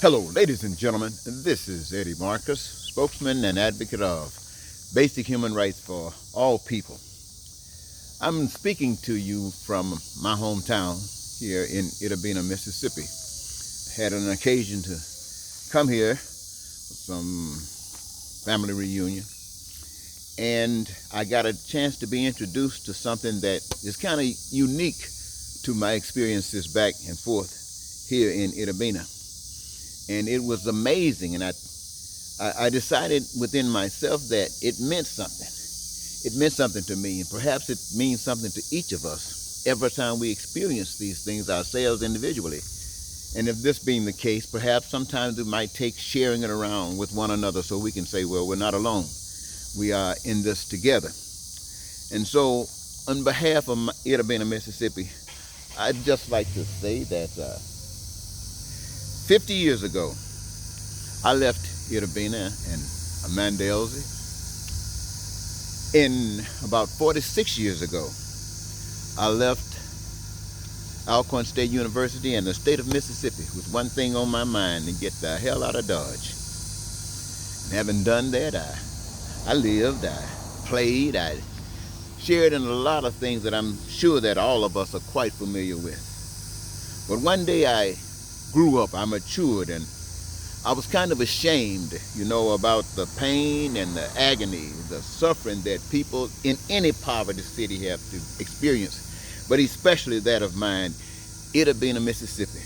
Hello, ladies and gentlemen. This is Eddie Marcus, spokesman and advocate of basic human rights for all people. I'm speaking to you from my hometown here in Itta, Bena, Mississippi. Had an occasion to come here for some family reunion, and I got a chance to be introduced to something that is kind of unique to my experiences back and forth here in Itta, Bena. And it was amazing, and I decided within myself that it meant something. It meant something to me, and perhaps it means something to each of us every time we experience these things ourselves individually. And if this being the case, perhaps sometimes it might take sharing it around with one another so we can say, well, we're not alone. We are in this together. And so, on behalf of Itta, Bena, Mississippi, I'd just like to say that 50 years ago, I left Itta, Bena and Amanda Elsie. In about 46 years ago, I left Alcorn State University and the state of Mississippi with one thing on my mind: to get the hell out of Dodge. And having done that, I lived, I played, I shared in a lot of things that I'm sure that all of us are quite familiar with. But one day I grew up, I matured, and I was kind of ashamed, about the pain and the agony, the suffering that people in any poverty city have to experience, but especially that of mine, Itta, Bena, Mississippi.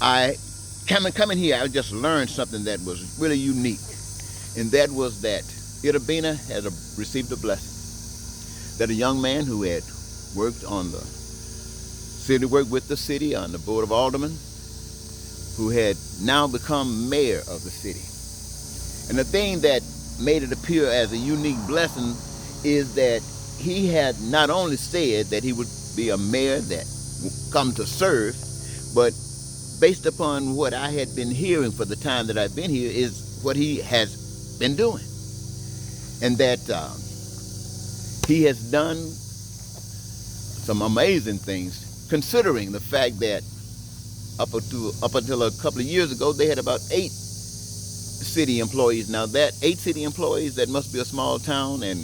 I coming here, I just learned something that was really unique, and that was that Itta, Bena had received a blessing. That a young man who had worked with the city on the Board of Aldermen, who had now become mayor of the city. And the thing that made it appear as a unique blessing is that he had not only said that he would be a mayor that would come to serve, but based upon what I had been hearing for the time that I've been here, is what he has been doing. And that he has done some amazing things, considering the fact that up until a couple of years ago, they had about 8 city employees. Now, that 8 city employees, that must be a small town, and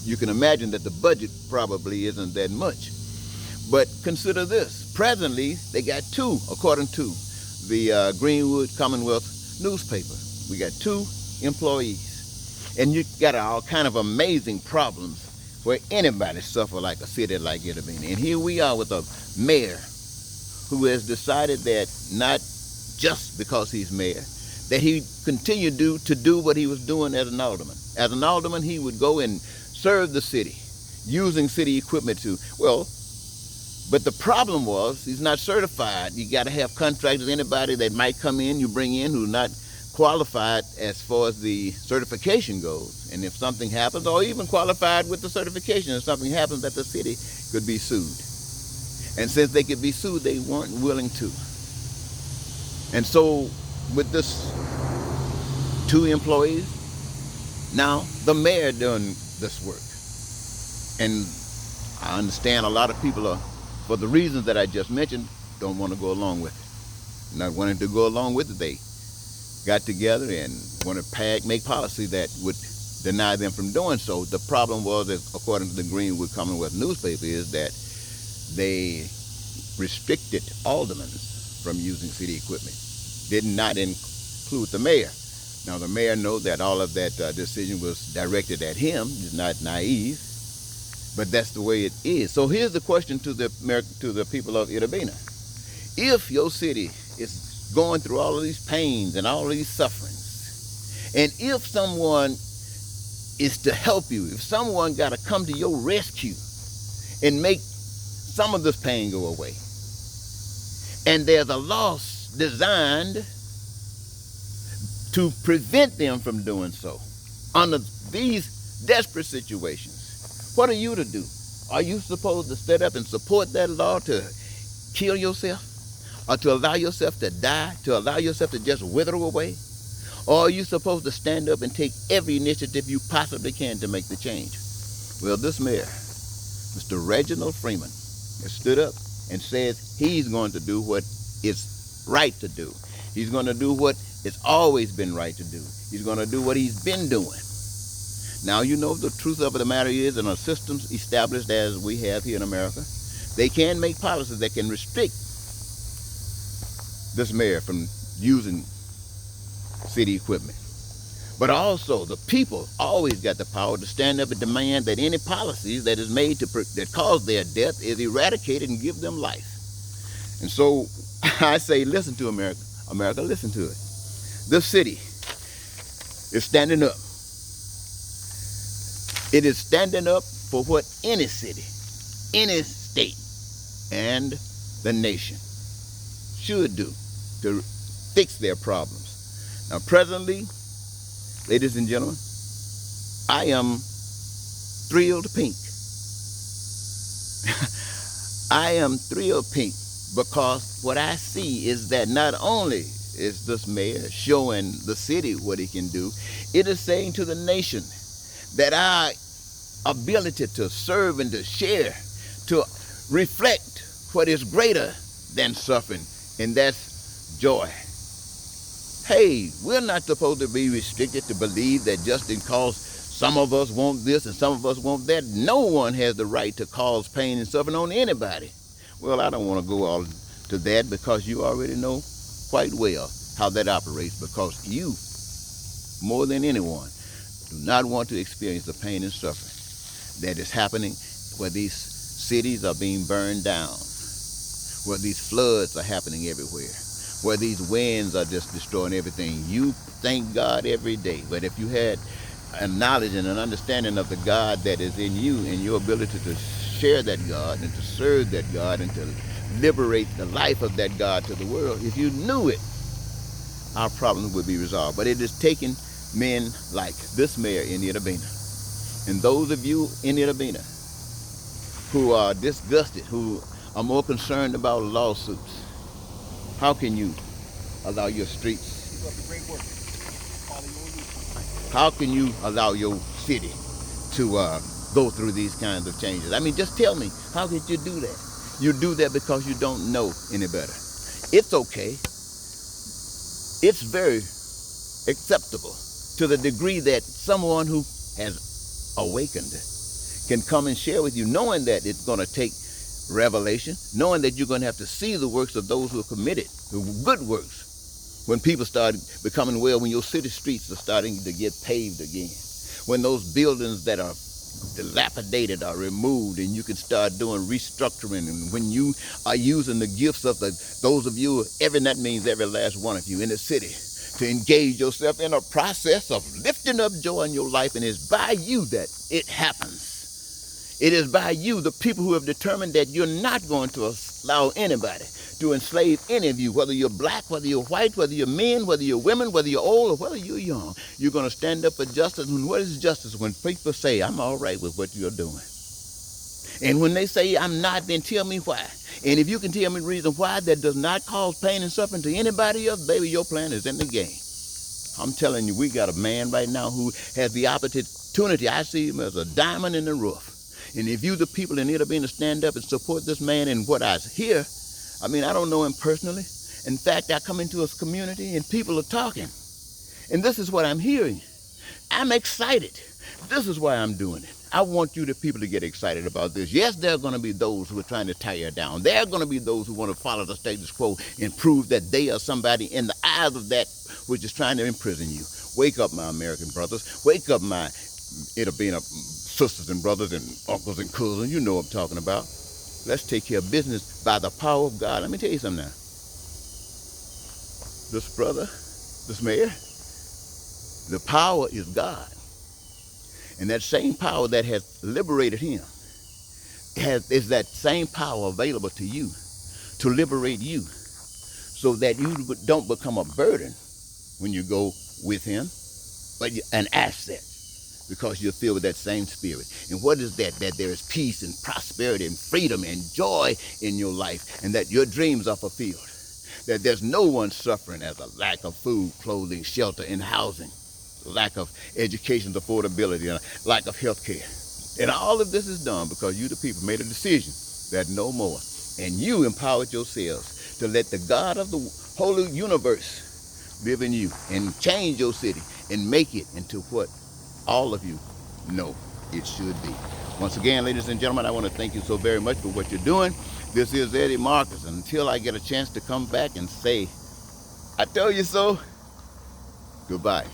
you can imagine that the budget probably isn't that much. But consider this. Presently, they got 2, according to the Greenwood Commonwealth newspaper. We got 2 employees. And you got all kind of amazing problems where anybody suffer like a city like Itta, Bena. And here we are with a mayor who has decided that not just because he's mayor, that he continued to do what he was doing as an alderman. As an alderman, he would go and serve the city, using city equipment but the problem was he's not certified. You got to have contractors. Anybody that might come in, you bring in, who's not qualified as far as the certification goes. And if something happens, or even qualified with the certification, if something happens, that the city could be sued. And since they could be sued, they weren't willing to. And so with this 2 employees, now the mayor doing this work. And I understand a lot of people are, for the reasons that I just mentioned, don't want to go along with it. Not wanting to go along with it, they got together and want to make policy that would deny them from doing so. The problem was, according to the Greenwood Commonwealth newspaper, is that they restricted aldermen from using city equipment. Did not include the mayor. Now, the mayor knows that all of that decision was directed at him. He's not naive, but that's the way it is. So here's the question to the people of Itta, Bena. If your city is going through all of these pains and all of these sufferings, and if someone is to help you, if someone got to come to your rescue and make some of this pain go away, and there's a law designed to prevent them from doing so under these desperate situations, what are you to do? Are you supposed to stand up and support that law to kill yourself? Or to allow yourself to die, to allow yourself to just wither away? Or are you supposed to stand up and take every initiative you possibly can to make the change? Well, this mayor, Mr. Reginald Freeman, has stood up and says he's going to do what it's right to do. He's going to do what it's always been right to do. He's going to do what he's been doing. Now, you know, the truth of the matter is, in a system established as we have here in America, they can make policies that can restrict this mayor from using city equipment. But also, the people always got the power to stand up and demand that any policies that is made that cause their death is eradicated and give them life. And so I say, listen to America. America, listen to it. This city is standing up. It is standing up for what any city, any state, and the nation should do to fix their problems. Now, presently, ladies and gentlemen, I am thrilled pink. I am thrilled pink because what I see is that not only is this mayor showing the city what he can do, it is saying to the nation that our ability to serve and to share, to reflect what is greater than suffering, and that's joy. Hey, we're not supposed to be restricted to believe that just because some of us want this and some of us want that, no one has the right to cause pain and suffering on anybody. Well, I don't want to go all to that because you already know quite well how that operates, because you, more than anyone, do not want to experience the pain and suffering that is happening where these cities are being burned down, where these floods are happening everywhere, where these winds are just destroying everything. You thank God every day, but if you had a knowledge and an understanding of the God that is in you and your ability to share that God and to serve that God and to liberate the life of that God to the world, if you knew it, our problems would be resolved. But it is taking men like this mayor in Itta Bena, and those of you in Itta Bena who are disgusted, who are more concerned about lawsuits. How can you allow your streets? Keep up the great work. How can you allow your city to go through these kinds of changes? I mean, just tell me, how did you do that? You do that because you don't know any better. It's okay. It's very acceptable to the degree that someone who has awakened can come and share with you, knowing that it's going to take revelation, knowing that you're going to have to see the works of those who are committed, the good works. When people start becoming well, when your city streets are starting to get paved again, when those buildings that are dilapidated are removed and you can start doing restructuring, and when you are using the gifts of those of you, that means every last one of you in the city, to engage yourself in a process of lifting up joy in your life, and it's by you that it happens. It is by you, the people who have determined that you're not going to allow anybody to enslave any of you, whether you're black, whether you're white, whether you're men, whether you're women, whether you're old, or whether you're young. You're going to stand up for justice. And what is justice? When people say, I'm all right with what you're doing. And when they say, I'm not, then tell me why. And if you can tell me the reason why that does not cause pain and suffering to anybody else, baby, your plan is in the game. I'm telling you, we got a man right now who has the opportunity. I see him as a diamond in the rough. And if you, the people in Itta Bena, stand up and support this man in what I hear, I mean, I don't know him personally. In fact, I come into his community and people are talking. And this is what I'm hearing. I'm excited. This is why I'm doing it. I want you, the people, to get excited about this. Yes, there are going to be those who are trying to tear you down. There are going to be those who want to follow the status quo and prove that they are somebody in the eyes of that which is trying to imprison you. Wake up, my American brothers. Wake up, my Itta Bena sisters and brothers and uncles and cousins. You know what I'm talking about. Let's take care of business by the power of God. Let me tell you something now. This brother, this mayor, the power is God. And that same power that has liberated him is that same power available to you to liberate you, so that you don't become a burden when you go with him, but an asset, because you're filled with that same spirit. And what is that? That there is peace and prosperity and freedom and joy in your life, and that your dreams are fulfilled. That there's no one suffering as a lack of food, clothing, shelter, and housing, lack of education, affordability, and lack of health care. And all of this is done because you, the people, made a decision that no more. And you empowered yourselves to let the God of the whole universe live in you and change your city and make it into what all of you know it should be. Once again, ladies and gentlemen, I want to thank you so very much for what you're doing. This is Eddie Marcus. Until I get a chance to come back and say, I told you so, goodbye.